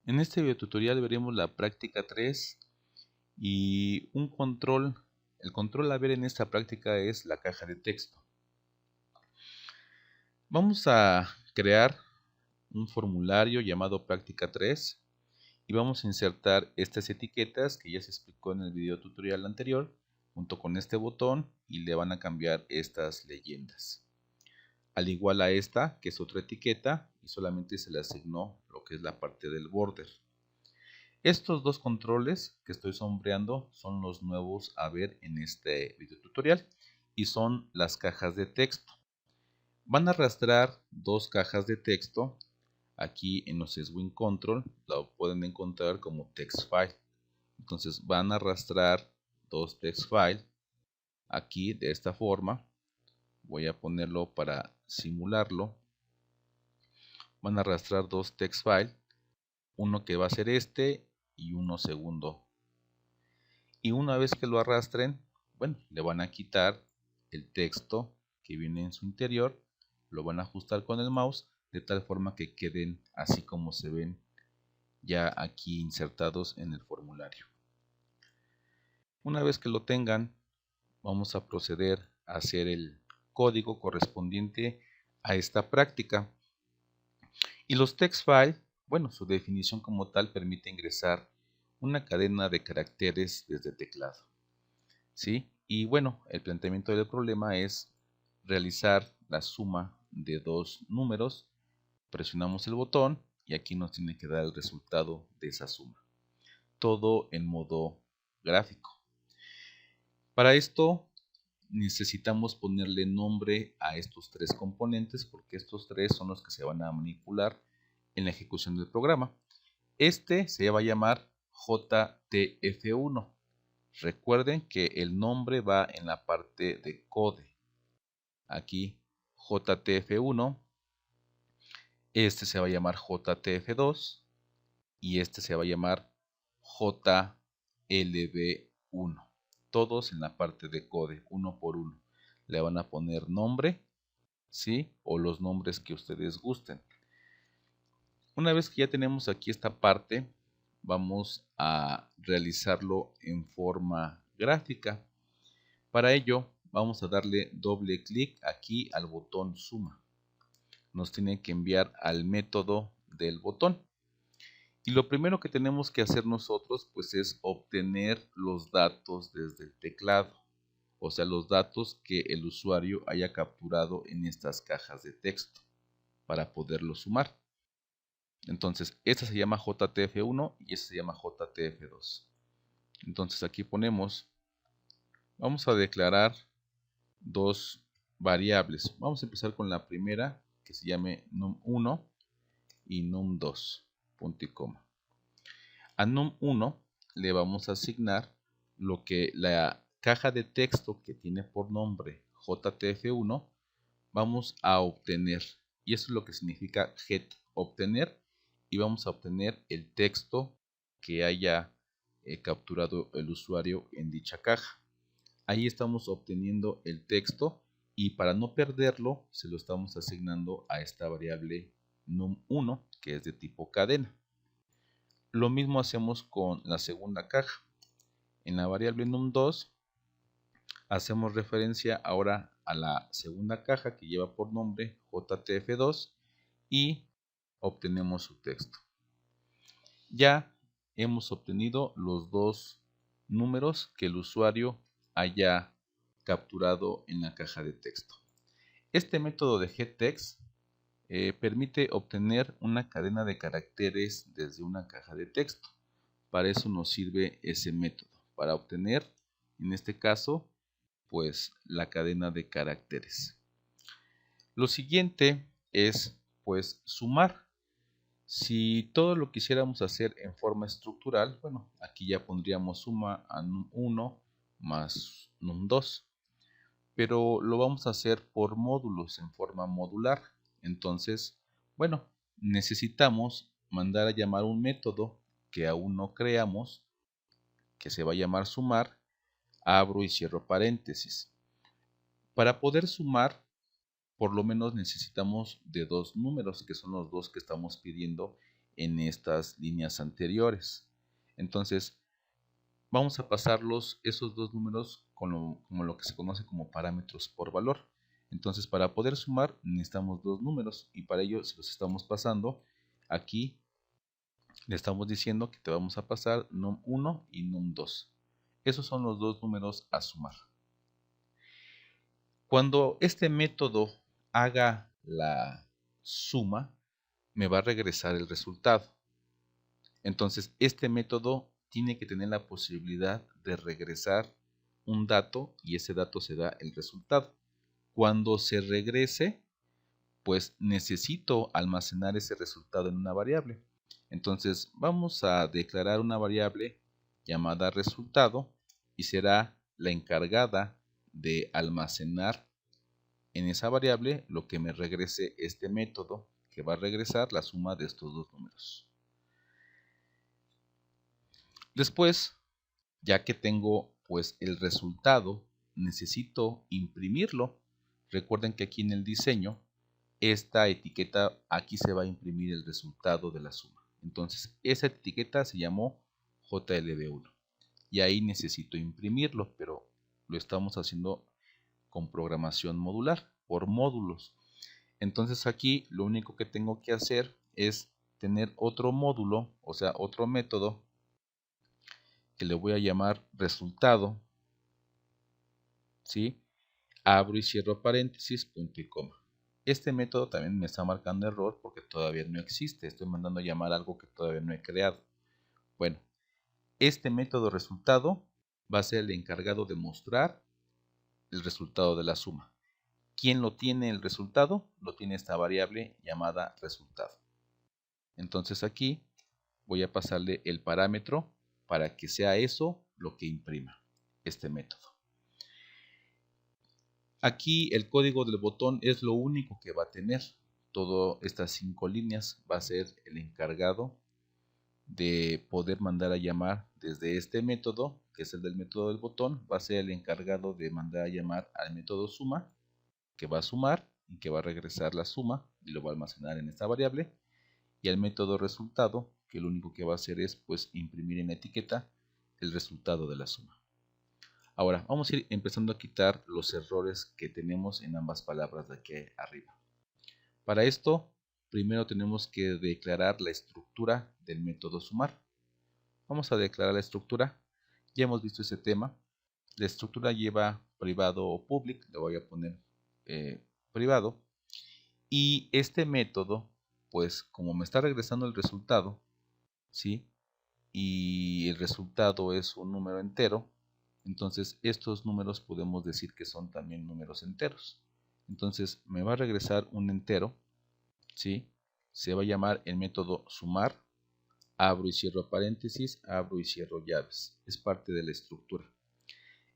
En este videotutorial veremos la práctica 3 y un control. El control a ver en esta práctica es la caja de texto. Vamos a crear un formulario llamado práctica 3 y vamos a insertar estas etiquetas que ya se explicó en el videotutorial anterior junto con este botón y le van a cambiar estas leyendas. Al igual a esta, que es otra etiqueta, y solamente se le asignó lo que es la parte del border. Estos dos controles que estoy sombreando son los nuevos a ver en este video tutorial y son las cajas de texto. Van a arrastrar dos cajas de texto. Aquí en los Swing Control lo pueden encontrar como text file. Entonces van a arrastrar dos text file aquí de esta forma. Voy a ponerlo para simularlo. Van a arrastrar dos text file, uno que va a ser este y uno segundo. Y una vez que lo arrastren, bueno, le van a quitar el texto que viene en su interior, lo van a ajustar con el mouse de tal forma que queden así como se ven ya aquí insertados en el formulario. Una vez que lo tengan, vamos a proceder a hacer el código correspondiente a esta práctica. Y los text file, bueno, su definición como tal permite ingresar una cadena de caracteres desde el teclado. ¿Sí? Y bueno, el planteamiento del problema es realizar la suma de dos números. Presionamos el botón y aquí nos tiene que dar el resultado de esa suma. Todo en modo gráfico. Para esto necesitamos ponerle nombre a estos tres componentes porque estos tres son los que se van a manipular en la ejecución del programa. Este se va a llamar JTF1. Recuerden que el nombre va en la parte de code. Aquí JTF1, este se va a llamar JTF2 y este se va a llamar JLB1. Todos en la parte de code, uno por uno. Le van a poner nombre, ¿sí? O los nombres que ustedes gusten. Una vez que ya tenemos aquí esta parte, vamos a realizarlo en forma gráfica. Para ello, vamos a darle doble clic aquí al botón suma. Nos tiene que enviar al método del botón. Y lo primero que tenemos que hacer nosotros pues es obtener los datos desde el teclado. O sea, los datos que el usuario haya capturado en estas cajas de texto para poderlos sumar. Entonces, esta se llama JTF1 y esta se llama JTF2. Entonces aquí vamos a declarar dos variables. Vamos a empezar con la primera que se llame num1 y num2, punto y coma. A num1 le vamos a asignar lo que la caja de texto que tiene por nombre JTF1 vamos a obtener. Y eso es lo que significa get, obtener. Y vamos a obtener el texto que haya capturado el usuario en dicha caja. Ahí estamos obteniendo el texto y para no perderlo se lo estamos asignando a esta variable num1 que es de tipo cadena. Lo mismo hacemos con la segunda caja. En la variable num2 hacemos referencia ahora a la segunda caja que lleva por nombre JTF2 y obtenemos su texto. Ya hemos obtenido los dos números que el usuario haya capturado en la caja de texto. Este método de getText permite obtener una cadena de caracteres desde una caja de texto. Para eso nos sirve ese método, para obtener, en este caso, pues la cadena de caracteres. Lo siguiente es pues sumar. Si todo lo quisiéramos hacer en forma estructural, bueno, aquí ya pondríamos suma a num1 más num2. Pero lo vamos a hacer por módulos en forma modular. Entonces, bueno, necesitamos mandar a llamar un método que aún no creamos, que se va a llamar sumar, abro y cierro paréntesis. Para poder sumar, por lo menos necesitamos de dos números, que son los dos que estamos pidiendo en estas líneas anteriores. Entonces, vamos a pasarlos esos dos números como lo que se conoce como parámetros por valor. Entonces, para poder sumar necesitamos dos números y para ello, si los estamos pasando, aquí le estamos diciendo que te vamos a pasar num1 y num2. Esos son los dos números a sumar. Cuando este método haga la suma, me va a regresar el resultado. Entonces, este método tiene que tener la posibilidad de regresar un dato y ese dato se da el resultado. Cuando se regrese, pues necesito almacenar ese resultado en una variable. Entonces, vamos a declarar una variable llamada resultado y será la encargada de almacenar en esa variable lo que me regrese este método, que va a regresar la suma de estos dos números. Después, ya que tengo pues el resultado, necesito imprimirlo. Recuerden que aquí en el diseño, esta etiqueta, aquí se va a imprimir el resultado de la suma. Entonces, esa etiqueta se llamó JLB1 y ahí necesito imprimirlo, pero lo estamos haciendo con programación modular, por módulos. Entonces aquí lo único que tengo que hacer es tener otro módulo, o sea, otro método que le voy a llamar resultado, ¿sí? Abro y cierro paréntesis, punto y coma. Este método también me está marcando error porque todavía no existe. Estoy mandando a llamar algo que todavía no he creado. Bueno, este método resultado va a ser el encargado de mostrar el resultado de la suma. ¿Quién lo tiene el resultado? Lo tiene esta variable llamada resultado. Entonces aquí voy a pasarle el parámetro para que sea eso lo que imprima este método. Aquí el código del botón es lo único que va a tener. Todas estas 5 líneas va a ser el encargado de poder mandar a llamar desde este método, que es el del método del botón, va a ser el encargado de mandar a llamar al método suma, que va a sumar y que va a regresar la suma y lo va a almacenar en esta variable, y al método resultado, que lo único que va a hacer es pues imprimir en la etiqueta el resultado de la suma. Ahora vamos a ir empezando a quitar los errores que tenemos en ambas palabras de aquí arriba. Para esto, primero tenemos que declarar la estructura del método sumar. Vamos a declarar la estructura. Ya hemos visto ese tema. La estructura lleva privado o public. Le voy a poner privado. Y este método, pues como me está regresando el resultado, ¿sí? Y el resultado es un número entero, entonces estos números podemos decir que son también números enteros. Entonces me va a regresar un entero, ¿sí? Se va a llamar el método sumar, abro y cierro paréntesis, abro y cierro llaves. Es parte de la estructura.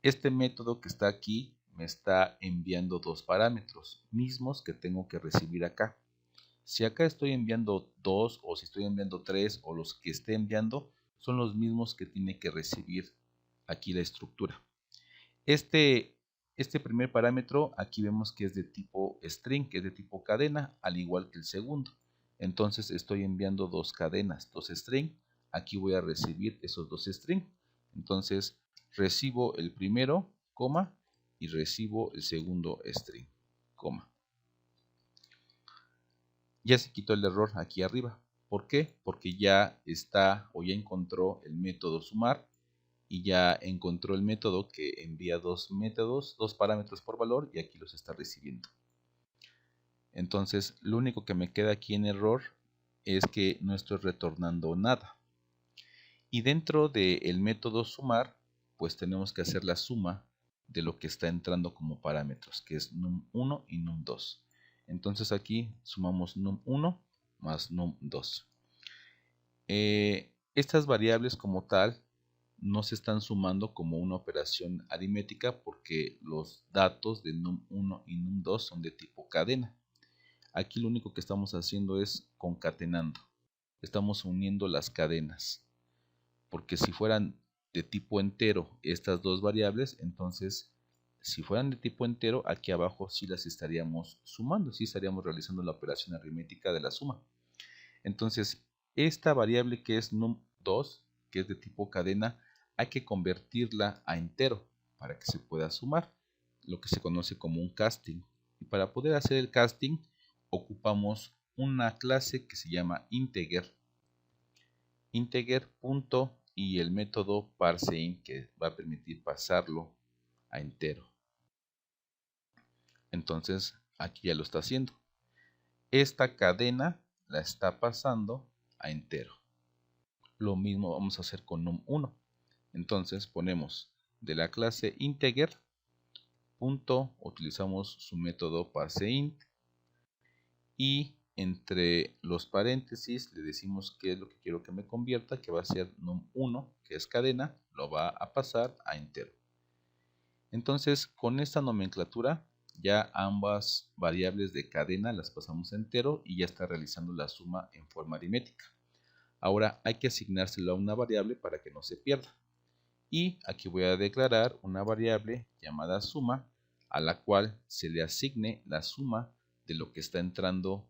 Este método que está aquí me está enviando dos parámetros mismos que tengo que recibir acá. Si acá estoy enviando 2 o si estoy enviando 3 o los que esté enviando son los mismos que tiene que recibir aquí la estructura. Este primer parámetro aquí vemos que es de tipo string, que es de tipo cadena, al igual que el segundo. Entonces estoy enviando dos cadenas, dos string. Aquí voy a recibir esos dos string. Entonces recibo el primero, coma, y recibo el segundo string, coma. Ya se quitó el error aquí arriba. ¿Por qué? Porque ya está o ya encontró el método sumar y ya encontró el método que envía dos parámetros por valor y aquí los está recibiendo. Entonces, lo único que me queda aquí en error es que no estoy retornando nada. Y dentro del método sumar, pues tenemos que hacer la suma de lo que está entrando como parámetros, que es num1 y num2. Entonces aquí sumamos num1 más num2. Estas variables como tal no se están sumando como una operación aritmética porque los datos de num1 y num2 son de tipo cadena. Aquí lo único que estamos haciendo es concatenando. Estamos uniendo las cadenas. Porque si fueran de tipo entero estas dos variables, entonces si fueran de tipo entero, aquí abajo sí las estaríamos sumando, sí estaríamos realizando la operación aritmética de la suma. Entonces, Esta variable que es num2, que es de tipo cadena, hay que convertirla a entero para que se pueda sumar, lo que se conoce como un casting. Y para poder hacer el casting ocupamos una clase que se llama integer. Integer punto y el método parseInt, que va a permitir pasarlo a entero. Entonces aquí ya lo está haciendo. Esta cadena la está pasando a entero. Lo mismo vamos a hacer con num1. Entonces ponemos de la clase integer punto, utilizamos su método parseInt y entre los paréntesis le decimos qué es lo que quiero que me convierta, que va a ser num1, que es cadena, lo va a pasar a entero. Entonces con esta nomenclatura ya ambas variables de cadena las pasamos a entero y ya está realizando la suma en forma aritmética. Ahora hay que asignárselo a una variable para que no se pierda. Y aquí voy a declarar una variable llamada suma, a la cual se le asigne la suma de lo que está entrando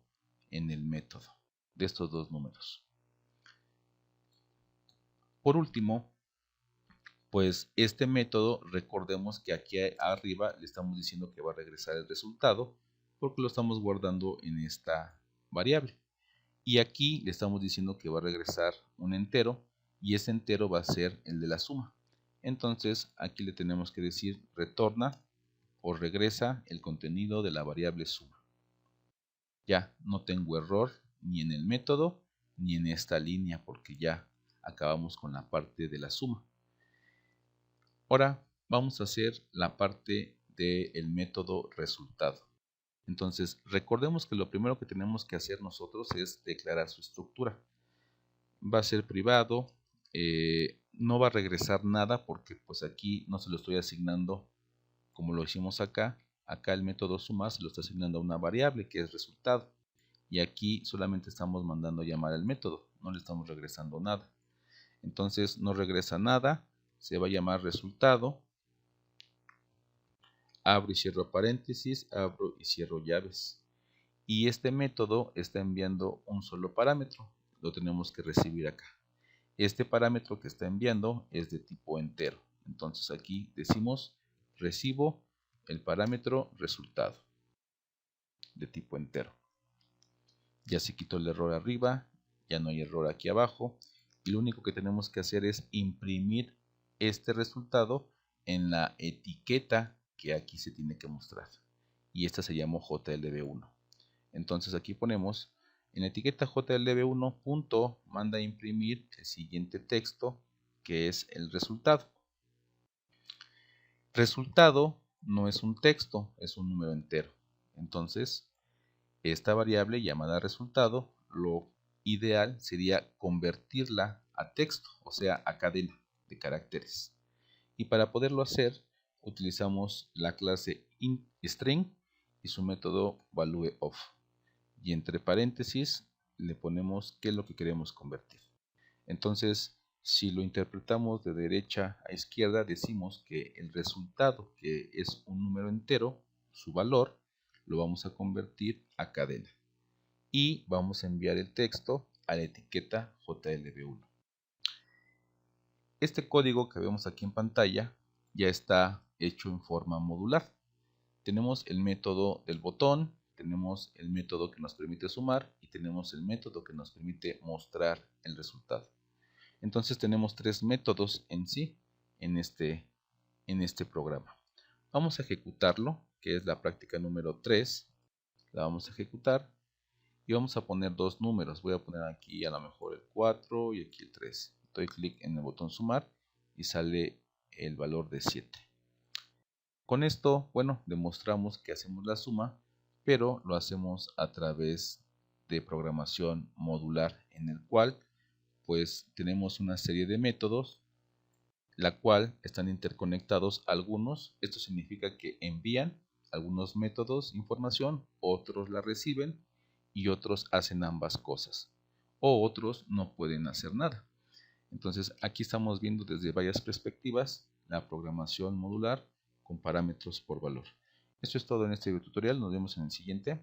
en el método de estos dos números. Por último, pues este método, recordemos que aquí arriba le estamos diciendo que va a regresar el resultado porque lo estamos guardando en esta variable. Y aquí le estamos diciendo que va a regresar un entero y ese entero va a ser el de la suma. Entonces aquí le tenemos que decir retorna o regresa el contenido de la variable suma. Ya no tengo error ni en el método ni en esta línea porque ya acabamos con la parte de la suma. Ahora vamos a hacer la parte del método resultado. Entonces recordemos que lo primero que tenemos que hacer nosotros es declarar su estructura. Va a ser privado, no va a regresar nada porque pues aquí no se lo estoy asignando como lo hicimos acá. Acá el método sumar se lo está asignando a una variable que es resultado. Y aquí solamente estamos mandando a llamar al método, no le estamos regresando nada. Entonces no regresa nada, se va a llamar resultado. Abro y cierro paréntesis, abro y cierro llaves. Y este método está enviando un solo parámetro, lo tenemos que recibir acá. Este parámetro que está enviando es de tipo entero. Entonces aquí decimos recibo el parámetro resultado de tipo entero. Ya se quitó el error arriba, ya no hay error aquí abajo. Y lo único que tenemos que hacer es imprimir este resultado en la etiqueta que aquí se tiene que mostrar. Y esta se llamó JLB1. Entonces aquí ponemos en la etiqueta JLB1 punto manda a imprimir el siguiente texto que es el resultado. Resultado no es un texto, es un número entero. Entonces esta variable llamada resultado, lo ideal sería convertirla a texto, o sea a cadena de caracteres. Y para poderlo hacer utilizamos la clase string y su método valueOf. Y entre paréntesis le ponemos qué es lo que queremos convertir. Entonces, si lo interpretamos de derecha a izquierda, decimos que el resultado, que es un número entero, su valor, lo vamos a convertir a cadena. Y vamos a enviar el texto a la etiqueta JLB1. Este código que vemos aquí en pantalla ya está hecho en forma modular. Tenemos el método del botón, tenemos el método que nos permite sumar y tenemos el método que nos permite mostrar el resultado. Entonces tenemos tres métodos en sí en este programa. Vamos a ejecutarlo, que es la práctica número 3. La vamos a ejecutar y vamos a poner dos números. Voy a poner aquí a lo mejor el 4 y aquí el 3. Doy clic en el botón sumar y sale el valor de 7. Con esto, bueno, demostramos que hacemos la suma, pero lo hacemos a través de programación modular, en el cual pues tenemos una serie de métodos, la cual están interconectados algunos. Esto significa que envían algunos métodos información, otros la reciben y otros hacen ambas cosas, o otros no pueden hacer nada. Entonces aquí estamos viendo desde varias perspectivas la programación modular con parámetros por valor. Esto es todo en este video tutorial, nos vemos en el siguiente.